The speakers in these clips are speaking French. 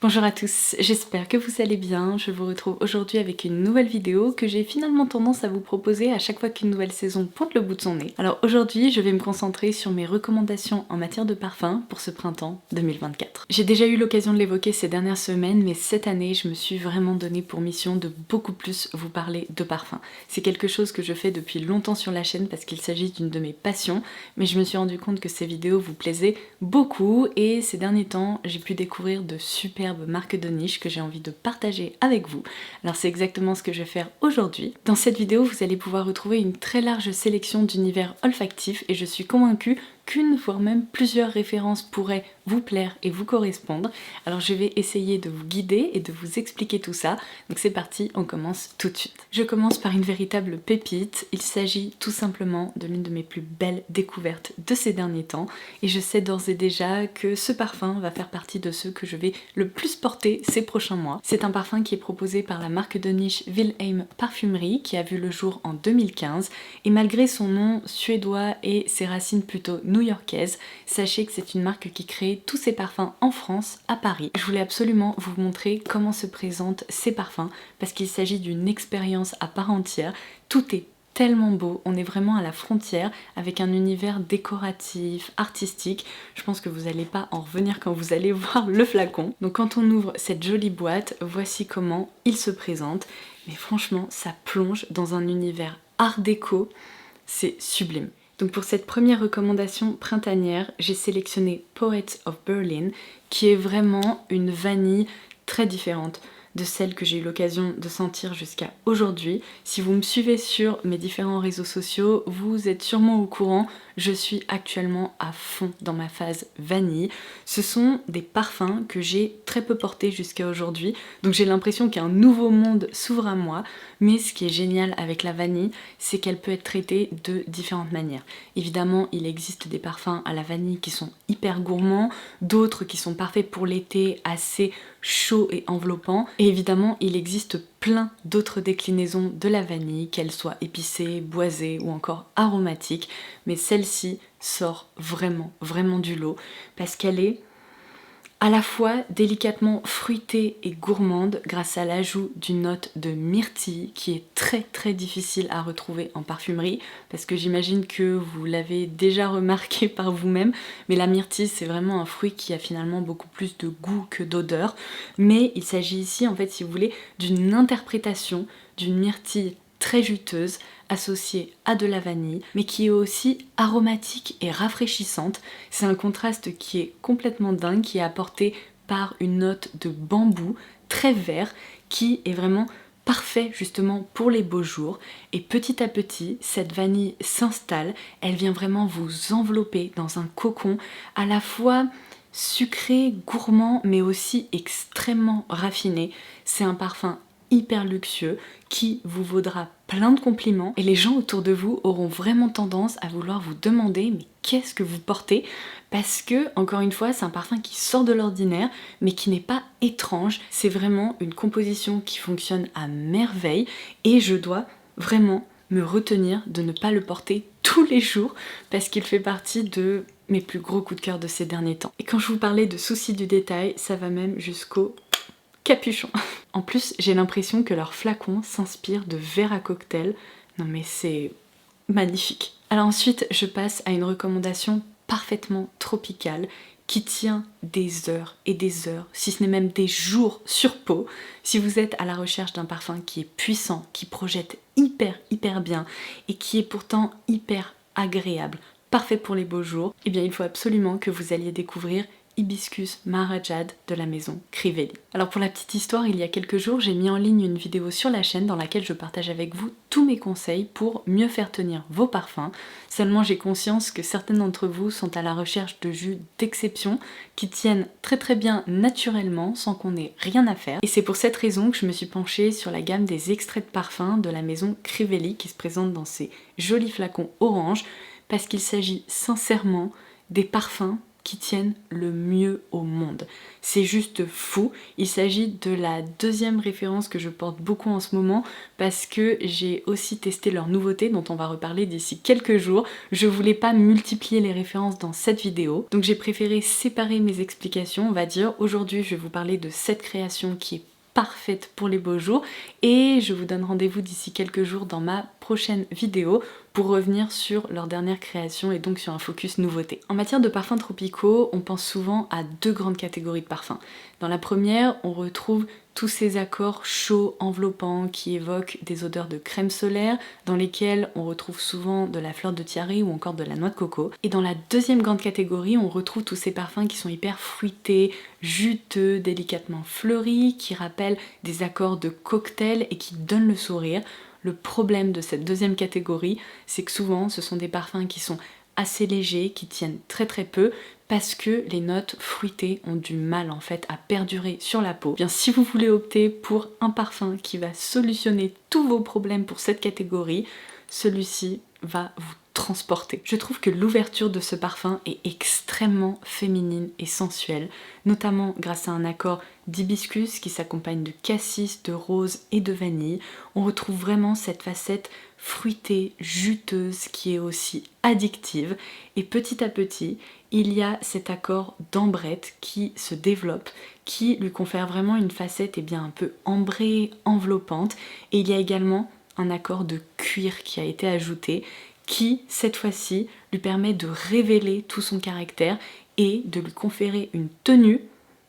Bonjour à tous, j'espère que vous allez bien. Je vous retrouve aujourd'hui avec une nouvelle vidéo que j'ai finalement tendance à vous proposer à chaque fois qu'une nouvelle saison pointe le bout de son nez. Alors aujourd'hui, je vais me concentrer sur mes recommandations en matière de parfum pour ce printemps 2024. J'ai déjà eu l'occasion de l'évoquer ces dernières semaines, mais cette année, je me suis vraiment donné pour mission de beaucoup plus vous parler de parfum. C'est quelque chose que je fais depuis longtemps sur la chaîne parce qu'il s'agit d'une de mes passions, mais je me suis rendu compte que ces vidéos vous plaisaient beaucoup et ces derniers temps, j'ai pu découvrir de superbes marques de niche que j'ai envie de partager avec vous. Alors c'est exactement ce que je vais faire aujourd'hui. Dans cette vidéo, vous allez pouvoir retrouver une très large sélection d'univers olfactifs et je suis convaincue qu'une, voire même plusieurs références pourraient vous plaire et vous correspondre. Alors je vais essayer de vous guider et de vous expliquer tout ça. Donc c'est parti, on commence tout de suite. Je commence par une véritable pépite. Il s'agit tout simplement de l'une de mes plus belles découvertes de ces derniers temps. Et je sais d'ores et déjà que ce parfum va faire partie de ceux que je vais le plus porter ces prochains mois. C'est un parfum qui est proposé par la marque de niche Wilhelm Parfumerie qui a vu le jour en 2015. Et malgré son nom suédois et ses racines plutôt new-yorkaises, sachez que c'est une marque qui crée tous ses parfums en France, à Paris. Je voulais absolument vous montrer comment se présentent ces parfums parce qu'il s'agit d'une expérience à part entière. Tout est tellement beau, on est vraiment à la frontière avec un univers décoratif, artistique. Je pense que vous n'allez pas en revenir quand vous allez voir le flacon. Donc quand on ouvre cette jolie boîte, voici comment il se présente. Mais franchement, ça plonge dans un univers art déco, c'est sublime. Donc pour cette première recommandation printanière, j'ai sélectionné Poets of Berlin, qui est vraiment une vanille très différente de celle que j'ai eu l'occasion de sentir jusqu'à aujourd'hui. Si vous me suivez sur mes différents réseaux sociaux, vous êtes sûrement au courant, je suis actuellement à fond dans ma phase vanille. Ce sont des parfums que j'ai très peu portés jusqu'à aujourd'hui, donc j'ai l'impression qu'un nouveau monde s'ouvre à moi, mais ce qui est génial avec la vanille, c'est qu'elle peut être traitée de différentes manières. Évidemment, il existe des parfums à la vanille qui sont hyper gourmands, d'autres qui sont parfaits pour l'été, assez chaud et enveloppant. Et évidemment, il existe plein d'autres déclinaisons de la vanille, qu'elle soit épicée, boisée ou encore aromatique. Mais celle-ci sort vraiment du lot parce qu'elle est à la fois délicatement fruitée et gourmande grâce à l'ajout d'une note de myrtille qui est très difficile à retrouver en parfumerie parce que j'imagine que vous l'avez déjà remarqué par vous-même, mais la myrtille c'est vraiment un fruit qui a finalement beaucoup plus de goût que d'odeur, mais il s'agit ici en fait, si vous voulez, d'une interprétation d'une myrtille très juteuse associée à de la vanille mais qui est aussi aromatique et rafraîchissante. C'est un contraste qui est complètement dingue, qui est apporté par une note de bambou très vert qui est vraiment parfait justement pour les beaux jours. Et petit à petit cette vanille s'installe, elle vient vraiment vous envelopper dans un cocon à la fois sucré, gourmand mais aussi extrêmement raffiné. C'est un parfum hyper luxueux qui vous vaudra plein de compliments et les gens autour de vous auront vraiment tendance à vouloir vous demander mais qu'est-ce que vous portez, parce que encore une fois c'est un parfum qui sort de l'ordinaire mais qui n'est pas étrange. C'est vraiment une composition qui fonctionne à merveille et je dois vraiment me retenir de ne pas le porter tous les jours parce qu'il fait partie de mes plus gros coups de cœur de ces derniers temps. Et quand je vous parlais de soucis du détail, ça va même jusqu'au capuchon. En plus, j'ai l'impression que leur flacon s'inspire de verre à cocktail. Non mais c'est magnifique. Alors ensuite, je passe à une recommandation parfaitement tropicale qui tient des heures et des heures, si ce n'est même des jours sur peau. Si vous êtes à la recherche d'un parfum qui est puissant, qui projette hyper bien et qui est pourtant hyper agréable, parfait pour les beaux jours, eh bien il faut absolument que vous alliez découvrir Hibiscus Maharaja de la maison Crivelli. Alors pour la petite histoire, il y a quelques jours, j'ai mis en ligne une vidéo sur la chaîne dans laquelle je partage avec vous tous mes conseils pour mieux faire tenir vos parfums. Seulement j'ai conscience que certains d'entre vous sont à la recherche de jus d'exception qui tiennent très bien naturellement sans qu'on ait rien à faire. Et c'est pour cette raison que je me suis penchée sur la gamme des extraits de parfums de la maison Crivelli qui se présente dans ces jolis flacons orange parce qu'il s'agit sincèrement des parfums qui tiennent le mieux au monde. C'est juste fou. Il s'agit de la deuxième référence que je porte beaucoup en ce moment parce que j'ai aussi testé leur nouveauté dont on va reparler d'ici quelques jours. Je voulais pas multiplier les références dans cette vidéo, donc j'ai préféré séparer mes explications, on va dire. Aujourd'hui, je vais vous parler de cette création qui est parfaite pour les beaux jours et je vous donne rendez-vous d'ici quelques jours dans ma prochaine vidéo pour revenir sur leur dernière création et donc sur un focus nouveauté. En matière de parfums tropicaux, on pense souvent à deux grandes catégories de parfums. Dans la première, on retrouve tous ces accords chauds, enveloppants, qui évoquent des odeurs de crème solaire, dans lesquels on retrouve souvent de la fleur de tiare ou encore de la noix de coco. Et dans la deuxième grande catégorie, on retrouve tous ces parfums qui sont hyper fruités, juteux, délicatement fleuris, qui rappellent des accords de cocktail et qui donnent le sourire. Le problème de cette deuxième catégorie, c'est que souvent ce sont des parfums qui sont assez légers, qui tiennent très très peu, parce que les notes fruitées ont du mal en fait à perdurer sur la peau. Bien, si vous voulez opter pour un parfum qui va solutionner tous vos problèmes pour cette catégorie, celui-ci va vous transporter. Je trouve que l'ouverture de ce parfum est extrêmement féminine et sensuelle, notamment grâce à un accord d'hibiscus qui s'accompagne de cassis, de rose et de vanille. On retrouve vraiment cette facette fruitée, juteuse, qui est aussi addictive. Et petit à petit, il y a cet accord d'ambrette qui se développe, qui lui confère vraiment une facette un peu ambrée, enveloppante. Et il y a également un accord de cuir qui a été ajouté, qui, cette fois-ci, lui permet de révéler tout son caractère et de lui conférer une tenue,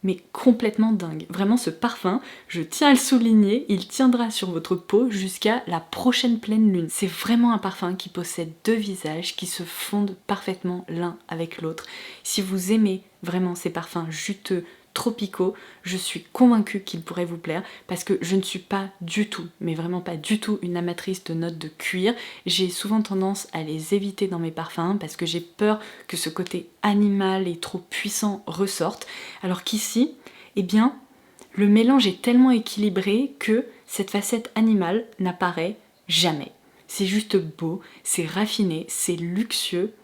mais complètement dingue. Vraiment, ce parfum, je tiens à le souligner, il tiendra sur votre peau jusqu'à la prochaine pleine lune. C'est vraiment un parfum qui possède deux visages qui se fondent parfaitement l'un avec l'autre. Si vous aimez vraiment ces parfums juteux, tropicaux, je suis convaincue qu'ils pourraient vous plaire parce que je ne suis pas du tout, mais vraiment pas du tout une amatrice de notes de cuir. J'ai souvent tendance à les éviter dans mes parfums parce que j'ai peur que ce côté animal et trop puissant ressorte, alors qu'ici, le mélange est tellement équilibré que cette facette animale n'apparaît jamais. C'est juste beau, c'est raffiné, c'est luxueux,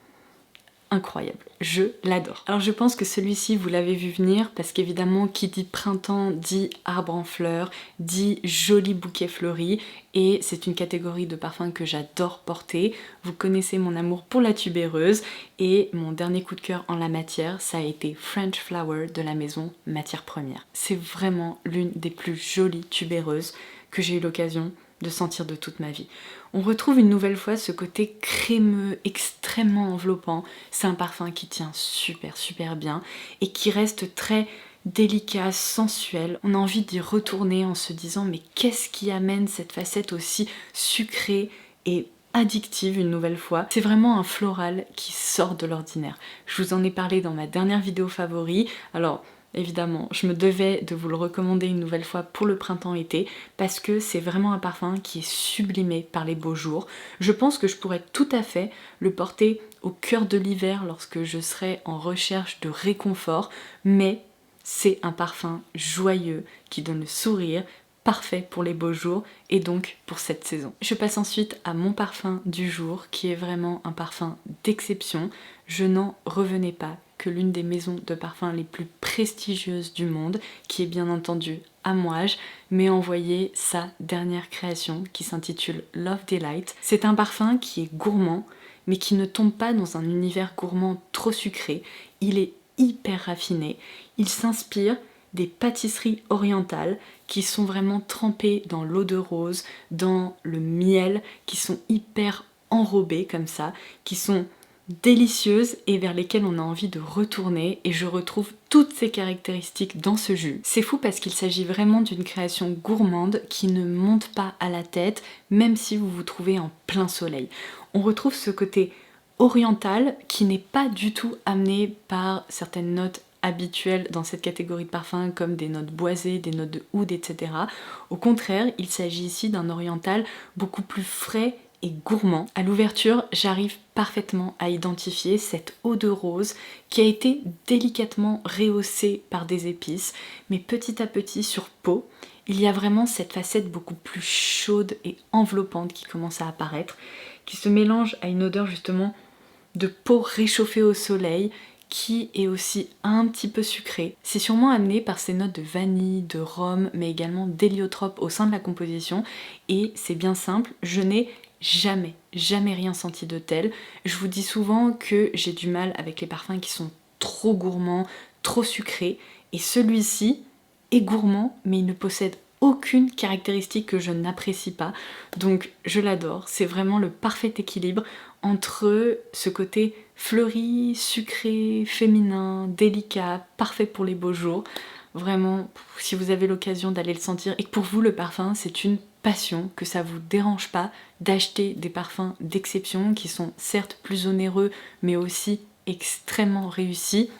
incroyable, je l'adore. Alors je pense que celui-ci vous l'avez vu venir parce qu'évidemment qui dit printemps dit arbre en fleurs, dit joli bouquet fleuri et c'est une catégorie de parfums que j'adore porter. Vous connaissez mon amour pour la tubéreuse et mon dernier coup de cœur en la matière ça a été French Flower de la maison Matières Premières. C'est vraiment l'une des plus jolies tubéreuses que j'ai eu l'occasion de sentir de toute ma vie. On retrouve une nouvelle fois ce côté crémeux, extrêmement enveloppant. C'est un parfum qui tient super bien et qui reste très délicat, sensuel. On a envie d'y retourner en se disant mais qu'est-ce qui amène cette facette aussi sucrée et addictive une nouvelle fois. C'est vraiment un floral qui sort de l'ordinaire. Je vous en ai parlé dans ma dernière vidéo favori. Alors évidemment, je me devais de vous le recommander une nouvelle fois pour le printemps-été parce que c'est vraiment un parfum qui est sublimé par les beaux jours. Je pense que je pourrais tout à fait le porter au cœur de l'hiver lorsque je serai en recherche de réconfort, mais c'est un parfum joyeux qui donne le sourire, parfait pour les beaux jours et donc pour cette saison. Je passe ensuite à mon parfum du jour qui est vraiment un parfum d'exception. Je n'en revenais pas que l'une des maisons de parfums les plus prestigieuses du monde, qui est bien entendu Amouage, m'ait envoyé sa dernière création qui s'intitule Love Delight. C'est un parfum qui est gourmand, mais qui ne tombe pas dans un univers gourmand trop sucré. Il est hyper raffiné, il s'inspire des pâtisseries orientales qui sont vraiment trempées dans l'eau de rose, dans le miel, qui sont hyper enrobées comme ça, qui sont délicieuses et vers lesquelles on a envie de retourner et je retrouve toutes ces caractéristiques dans ce jus. C'est fou parce qu'il s'agit vraiment d'une création gourmande qui ne monte pas à la tête même si vous vous trouvez en plein soleil. On retrouve ce côté oriental qui n'est pas du tout amené par certaines notes habituelles dans cette catégorie de parfums comme des notes boisées, des notes de oud, etc. Au contraire, il s'agit ici d'un oriental beaucoup plus frais et gourmand. À l'ouverture, j'arrive parfaitement à identifier cette eau de rose qui a été délicatement rehaussée par des épices, mais petit à petit sur peau, il y a vraiment cette facette beaucoup plus chaude et enveloppante qui commence à apparaître, qui se mélange à une odeur justement de peau réchauffée au soleil, qui est aussi un petit peu sucré. C'est sûrement amené par ces notes de vanille, de rhum, mais également d'héliotrope au sein de la composition. Et c'est bien simple, je n'ai jamais rien senti de tel. Je vous dis souvent que j'ai du mal avec les parfums qui sont trop gourmands, trop sucrés. Et celui-ci est gourmand, mais il ne possède aucune caractéristique que je n'apprécie pas. Donc je l'adore, c'est vraiment le parfait équilibre entre ce côté fleuri, sucré, féminin, délicat, parfait pour les beaux jours. Vraiment, si vous avez l'occasion d'aller le sentir et que pour vous le parfum c'est une passion, que ça vous dérange pas d'acheter des parfums d'exception qui sont certes plus onéreux mais aussi extrêmement réussis,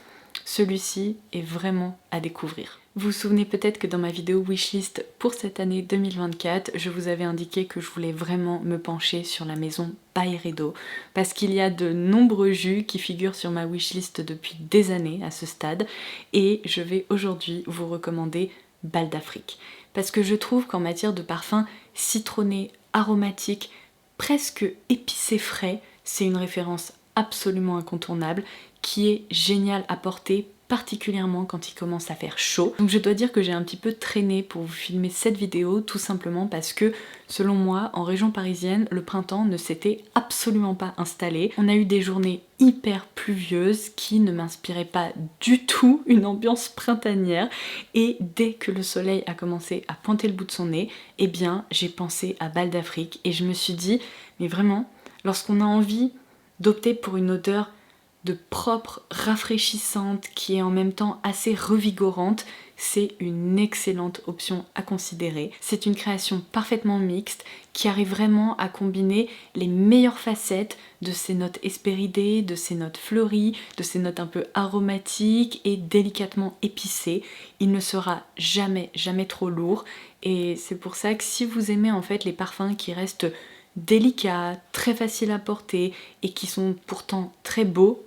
celui-ci est vraiment à découvrir. Vous vous souvenez peut-être que dans ma vidéo wishlist pour cette année 2024, je vous avais indiqué que je voulais vraiment me pencher sur la maison Byredo parce qu'il y a de nombreux jus qui figurent sur ma wishlist depuis des années à ce stade et je vais aujourd'hui vous recommander Bal d'Afrique parce que je trouve qu'en matière de parfum citronné, aromatique, presque épicé frais, c'est une référence absolument incontournable qui est génial à porter, particulièrement quand il commence à faire chaud. Donc je dois dire que j'ai un petit peu traîné pour vous filmer cette vidéo, tout simplement parce que, selon moi, en région parisienne, le printemps ne s'était absolument pas installé. On a eu des journées hyper pluvieuses qui ne m'inspiraient pas du tout une ambiance printanière, et dès que le soleil a commencé à pointer le bout de son nez, eh bien j'ai pensé à Bal d'Afrique et je me suis dit, mais vraiment, lorsqu'on a envie d'opter pour une odeur de propre, rafraîchissante, qui est en même temps assez revigorante, c'est une excellente option à considérer. C'est une création parfaitement mixte qui arrive vraiment à combiner les meilleures facettes de ces notes hespéridées, de ces notes fleuries, de ces notes un peu aromatiques et délicatement épicées. Il ne sera jamais trop lourd et c'est pour ça que si vous aimez en fait les parfums qui restent délicats, très faciles à porter et qui sont pourtant très beaux,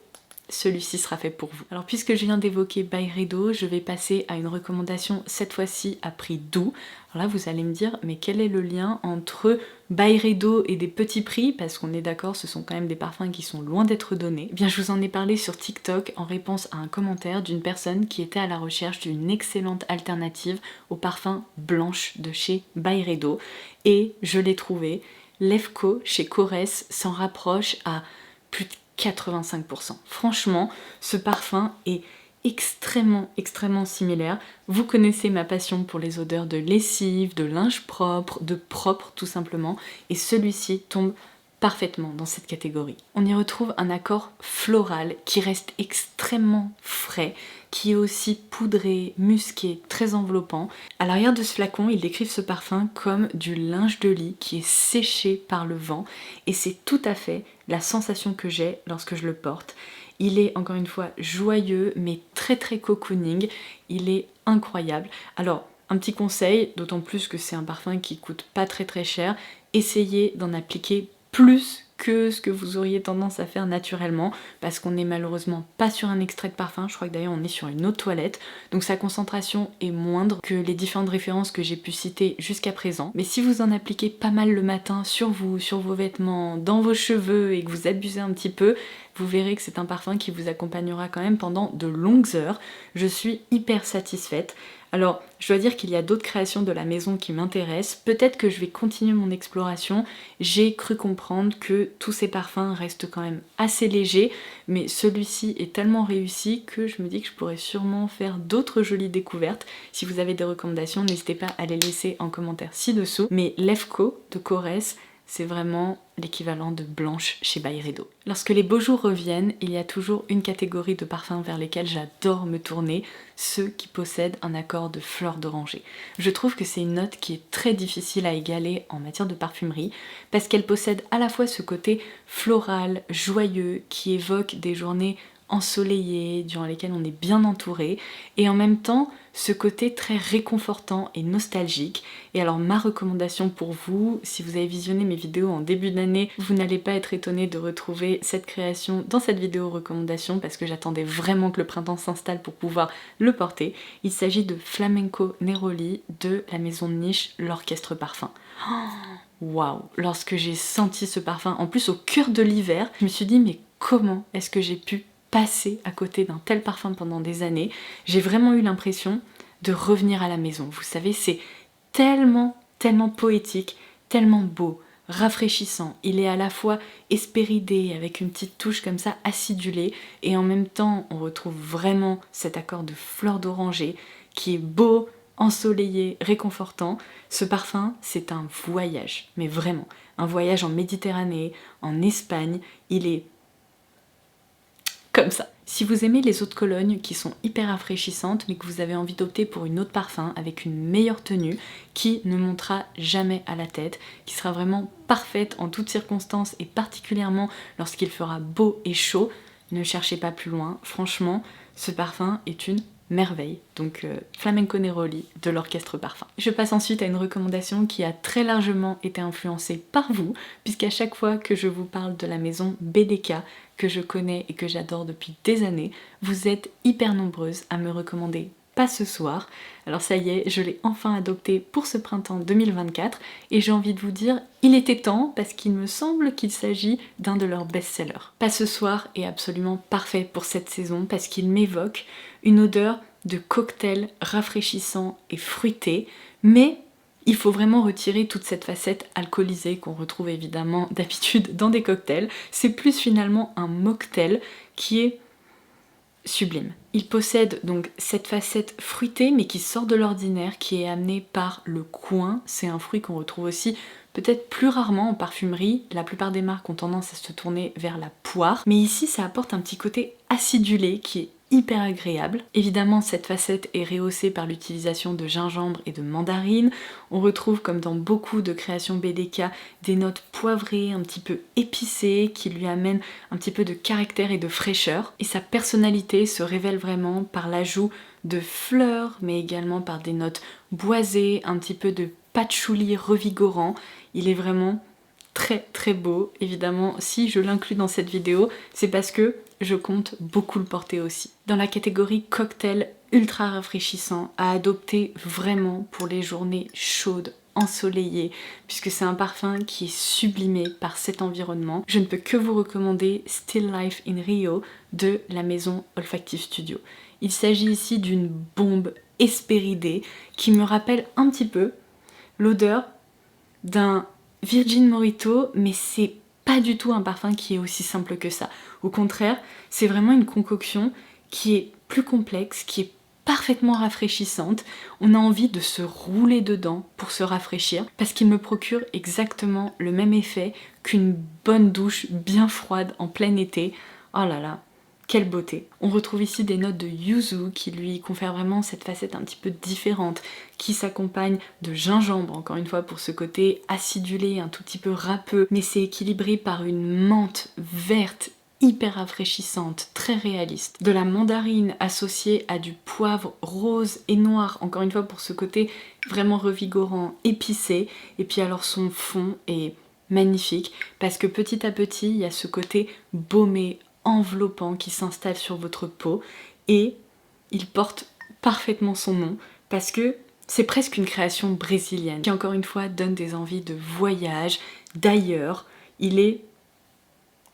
celui-ci sera fait pour vous. Alors puisque je viens d'évoquer Byredo, je vais passer à une recommandation cette fois-ci à prix doux. Alors là vous allez me dire, mais quel est le lien entre Byredo et des petits prix, parce qu'on est d'accord, ce sont quand même des parfums qui sont loin d'être donnés. Eh bien je vous en ai parlé sur TikTok en réponse à un commentaire d'une personne qui était à la recherche d'une excellente alternative aux parfums blanches de chez Byredo et je l'ai trouvé. Lefko chez Korres s'en rapproche à plus de 85%. Franchement, ce parfum est extrêmement similaire. Vous connaissez ma passion pour les odeurs de lessive, de linge propre, de propre tout simplement, et celui-ci tombe parfaitement dans cette catégorie. On y retrouve un accord floral qui reste extrêmement frais, qui est aussi poudré, musqué, très enveloppant. À l'arrière de ce flacon, ils décrivent ce parfum comme du linge de lit qui est séché par le vent, et c'est tout à fait la sensation que j'ai lorsque je le porte. Il est encore une fois joyeux mais très cocooning, il est incroyable. Alors un petit conseil, d'autant plus que c'est un parfum qui coûte pas très cher, essayez d'en appliquer plus que ce que vous auriez tendance à faire naturellement parce qu'on n'est malheureusement pas sur un extrait de parfum, je crois que d'ailleurs on est sur une eau de toilette, donc sa concentration est moindre que les différentes références que j'ai pu citer jusqu'à présent. Mais si vous en appliquez pas mal le matin sur vous, sur vos vêtements, dans vos cheveux et que vous abusez un petit peu, vous verrez que c'est un parfum qui vous accompagnera quand même pendant de longues heures. Je suis hyper satisfaite. Alors, je dois dire qu'il y a d'autres créations de la maison qui m'intéressent. Peut-être que je vais continuer mon exploration. J'ai cru comprendre que tous ces parfums restent quand même assez légers, mais celui-ci est tellement réussi que je me dis que je pourrais sûrement faire d'autres jolies découvertes. Si vous avez des recommandations, n'hésitez pas à les laisser en commentaire ci-dessous. Mais Lefko de Korres, c'est vraiment l'équivalent de Blanche chez Byredo. Lorsque les beaux jours reviennent, il y a toujours une catégorie de parfums vers lesquels j'adore me tourner, ceux qui possèdent un accord de fleurs d'oranger. Je trouve que c'est une note qui est très difficile à égaler en matière de parfumerie, parce qu'elle possède à la fois ce côté floral, joyeux, qui évoque des journées ensoleillées, durant lesquelles on est bien entouré, et en même temps ce côté très réconfortant et nostalgique. Et alors ma recommandation pour vous, si vous avez visionné mes vidéos en début d'année, vous n'allez pas être étonné de retrouver cette création dans cette vidéo recommandation parce que j'attendais vraiment que le printemps s'installe pour pouvoir le porter. Il s'agit de Flamenco Neroli de la maison de niche L'Orchestre Parfum. Waouh! Lorsque j'ai senti ce parfum, en plus au cœur de l'hiver, je me suis dit mais comment est-ce que j'ai pu passé à côté d'un tel parfum pendant des années. J'ai vraiment eu l'impression de revenir à la maison. Vous savez, c'est tellement poétique, tellement beau, rafraîchissant. Il est à la fois hespéridé avec une petite touche comme ça acidulée et en même temps on retrouve vraiment cet accord de fleurs d'oranger qui est beau, ensoleillé, réconfortant. Ce parfum, c'est un voyage, mais vraiment, un voyage en Méditerranée, en Espagne. Il est comme ça. Si vous aimez les eaux de Cologne qui sont hyper rafraîchissantes mais que vous avez envie d'opter pour une eau de parfum avec une meilleure tenue qui ne montera jamais à la tête, qui sera vraiment parfaite en toutes circonstances et particulièrement lorsqu'il fera beau et chaud, ne cherchez pas plus loin. Franchement, ce parfum est une merveille. Donc Flamenco Neroli de l'Orchestre Parfum. Je passe ensuite à une recommandation qui a très largement été influencée par vous, puisqu'à chaque fois que je vous parle de la maison BDK, que je connais et que j'adore depuis des années, vous êtes hyper nombreuses à me recommander Pas ce soir. Alors ça y est, je l'ai enfin adopté pour ce printemps 2024 et j'ai envie de vous dire, il était temps parce qu'il me semble qu'il s'agit d'un de leurs best-sellers. Pas ce soir est absolument parfait pour cette saison parce qu'il m'évoque une odeur de cocktail rafraîchissant et fruité, mais il faut vraiment retirer toute cette facette alcoolisée qu'on retrouve évidemment d'habitude dans des cocktails. C'est plus finalement un mocktail qui est sublime. Il possède donc cette facette fruitée mais qui sort de l'ordinaire, qui est amenée par le coing. C'est un fruit qu'on retrouve aussi peut-être plus rarement en parfumerie. La plupart des marques ont tendance à se tourner vers la poire, mais ici ça apporte un petit côté acidulé qui est hyper agréable. Évidemment, cette facette est rehaussée par l'utilisation de gingembre et de mandarine. On retrouve, comme dans beaucoup de créations BDK, des notes poivrées, un petit peu épicées, qui lui amènent un petit peu de caractère et de fraîcheur. Et sa personnalité se révèle vraiment par l'ajout de fleurs, mais également par des notes boisées, un petit peu de patchouli revigorant. Il est vraiment très beau. Évidemment, si je l'inclus dans cette vidéo, c'est parce que je compte beaucoup le porter aussi. Dans la catégorie cocktail ultra rafraîchissant, à adopter vraiment pour les journées chaudes, ensoleillées, puisque c'est un parfum qui est sublimé par cet environnement. Je ne peux que vous recommander Still Life in Rio de la maison Olfactive Studio. Il s'agit ici d'une bombe hespéridée qui me rappelle un petit peu l'odeur d'un Virgin Mojito, mais c'est pas du tout un parfum qui est aussi simple que ça. Au contraire, c'est vraiment une concoction qui est plus complexe, qui est parfaitement rafraîchissante. On a envie de se rouler dedans pour se rafraîchir parce qu'il me procure exactement le même effet qu'une bonne douche bien froide en plein été. Oh là là, quelle beauté! On retrouve ici des notes de yuzu qui lui confèrent vraiment cette facette un petit peu différente, qui s'accompagne de gingembre, encore une fois pour ce côté acidulé, un tout petit peu râpeux, mais c'est équilibré par une menthe verte hyper rafraîchissante, très réaliste. De la mandarine associée à du poivre rose et noir, encore une fois pour ce côté vraiment revigorant, épicé, et puis alors son fond est magnifique, parce que petit à petit, il y a ce côté baumé, enveloppant qui s'installe sur votre peau et il porte parfaitement son nom parce que c'est presque une création brésilienne qui encore une fois donne des envies de voyage, d'ailleurs. Il est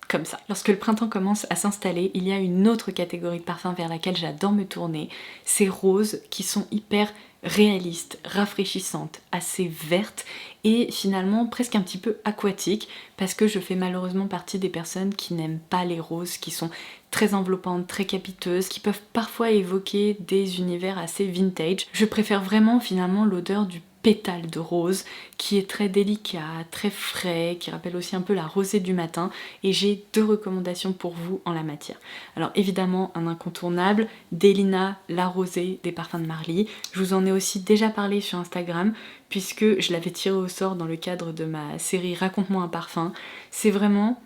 comme ça. Lorsque le printemps commence à s'installer, il y a une autre catégorie de parfums vers laquelle j'adore me tourner, ces roses qui sont hyper réalistes, rafraîchissantes, assez vertes et finalement presque un petit peu aquatiques parce que je fais malheureusement partie des personnes qui n'aiment pas les roses, qui sont très enveloppantes, très capiteuses, qui peuvent parfois évoquer des univers assez vintage. Je préfère vraiment finalement l'odeur du pétale de rose qui est très délicat, très frais, qui rappelle aussi un peu la rosée du matin et j'ai deux recommandations pour vous en la matière. Alors évidemment un incontournable, Delina la rosée des parfums de Marly. Je vous en ai aussi déjà parlé sur Instagram puisque je l'avais tiré au sort dans le cadre de ma série Raconte-moi un parfum. C'est vraiment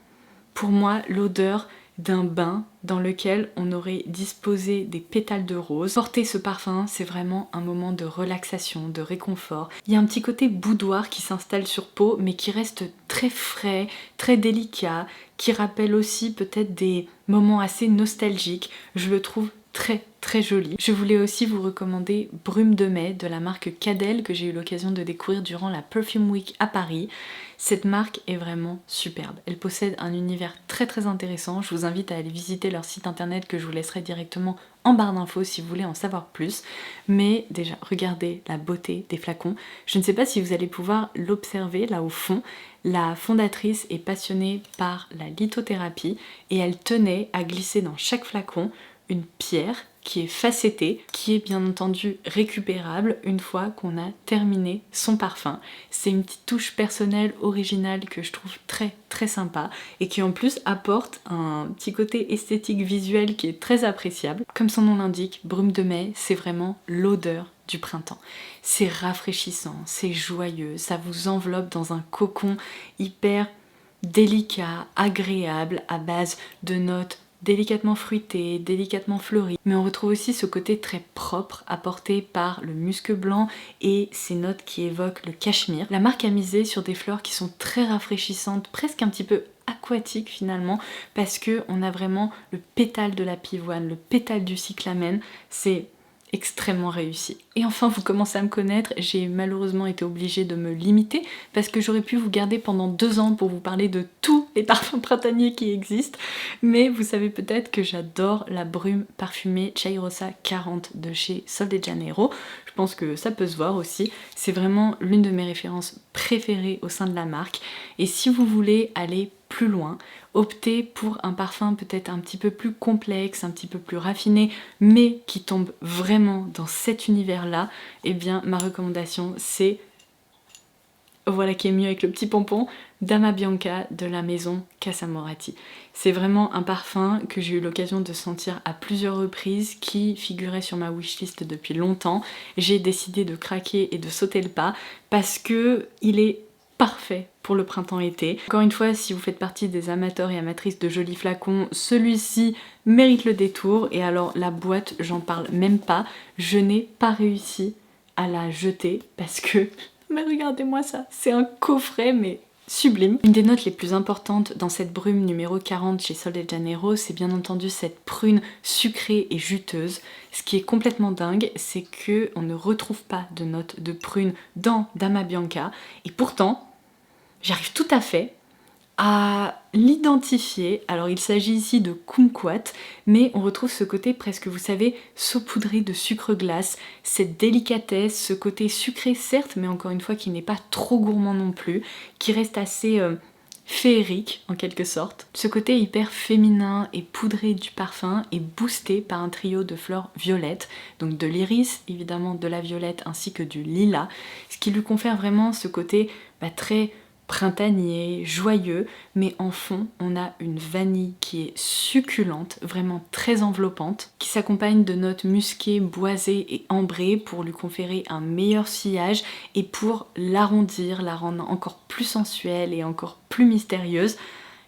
pour moi l'odeur d'un bain dans lequel on aurait disposé des pétales de rose. Porter ce parfum, c'est vraiment un moment de relaxation, de réconfort. Il y a un petit côté boudoir qui s'installe sur peau, mais qui reste très frais, très délicat, qui rappelle aussi peut-être des moments assez nostalgiques. Je le trouve très jolie. Je voulais aussi vous recommander Brume de mai de la marque Cadel que j'ai eu l'occasion de découvrir durant la Perfume Week à Paris. Cette marque est vraiment superbe. Elle possède un univers très intéressant. Je vous invite à aller visiter leur site internet que je vous laisserai directement en barre d'infos si vous voulez en savoir plus. Mais déjà, regardez la beauté des flacons. Je ne sais pas si vous allez pouvoir l'observer là au fond. La fondatrice est passionnée par la lithothérapie et elle tenait à glisser dans chaque flacon une pierre qui est facettée, qui est bien entendu récupérable une fois qu'on a terminé son parfum. C'est une petite touche personnelle, originale que je trouve très sympa et qui en plus apporte un petit côté esthétique visuel qui est très appréciable. Comme son nom l'indique, Brume de mai, c'est vraiment l'odeur du printemps. C'est rafraîchissant, c'est joyeux, ça vous enveloppe dans un cocon hyper délicat, agréable, à base de notes délicatement fruité, délicatement fleuri. Mais on retrouve aussi ce côté très propre apporté par le musc blanc et ces notes qui évoquent le cachemire. La marque a misé sur des fleurs qui sont très rafraîchissantes, presque un petit peu aquatiques finalement, parce que on a vraiment le pétale de la pivoine, le pétale du cyclamen. C'est extrêmement réussi. Et enfin, vous commencez à me connaître, j'ai malheureusement été obligée de me limiter parce que j'aurais pu vous garder pendant 2 ans pour vous parler de tous les parfums printaniers qui existent, mais vous savez peut-être que j'adore la brume parfumée Cheirosa 40 de chez Sol de Janeiro. Je pense que ça peut se voir aussi. C'est vraiment l'une de mes références préférées au sein de la marque. Et si vous voulez aller plus loin, optez pour un parfum peut-être un petit peu plus complexe, un petit peu plus raffiné, mais qui tombe vraiment dans cet univers-là, eh bien ma recommandation c'est, voilà qui est mieux avec le petit pompon, Dama Bianca de la maison Casa Moratti. C'est vraiment un parfum que j'ai eu l'occasion de sentir à plusieurs reprises, qui figurait sur ma wishlist depuis longtemps. J'ai décidé de craquer et de sauter le pas parce que il est parfait pour le printemps-été. Encore une fois, si vous faites partie des amateurs et amatrices de jolis flacons, celui-ci mérite le détour. Et alors la boîte, j'en parle même pas. Je n'ai pas réussi à la jeter parce que... Mais regardez-moi ça, c'est un coffret mais sublime. Une des notes les plus importantes dans cette brume numéro 40 chez Sol de Janeiro, c'est bien entendu cette prune sucrée et juteuse. Ce qui est complètement dingue, c'est que on ne retrouve pas de notes de prune dans Dama Bianca, et pourtant j'arrive tout à fait à l'identifier. Alors il s'agit ici de kumquat, mais on retrouve ce côté presque, vous savez, saupoudré de sucre glace, cette délicatesse, ce côté sucré certes, mais encore une fois qui n'est pas trop gourmand non plus, qui reste assez féerique en quelque sorte. Ce côté hyper féminin et poudré du parfum est boosté par un trio de fleurs violettes, donc de l'iris, évidemment de la violette ainsi que du lilas, ce qui lui confère vraiment ce côté très printanier, joyeux, mais en fond on a une vanille qui est succulente, vraiment très enveloppante, qui s'accompagne de notes musquées, boisées et ambrées pour lui conférer un meilleur sillage et pour l'arrondir, la rendre encore plus sensuelle et encore plus mystérieuse.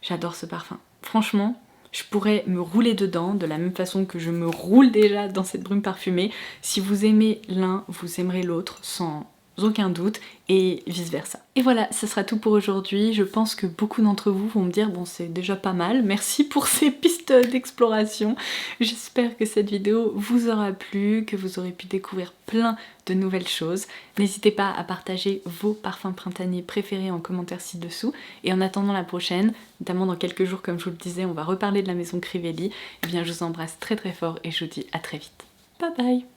J'adore ce parfum. Franchement, je pourrais me rouler dedans de la même façon que je me roule déjà dans cette brume parfumée. Si vous aimez l'un, vous aimerez l'autre sans aucun doute, et vice versa. Et voilà, ce sera tout pour aujourd'hui. Je pense que beaucoup d'entre vous vont me dire bon, c'est déjà pas mal, merci pour ces pistes d'exploration. J'espère que cette vidéo vous aura plu, que vous aurez pu découvrir plein de nouvelles choses. N'hésitez pas à partager vos parfums printaniers préférés en commentaire ci-dessous, et en attendant la prochaine, notamment dans quelques jours comme je vous le disais, on va reparler de la maison Crivelli. Eh bien je vous embrasse très fort et je vous dis à très vite. Bye bye.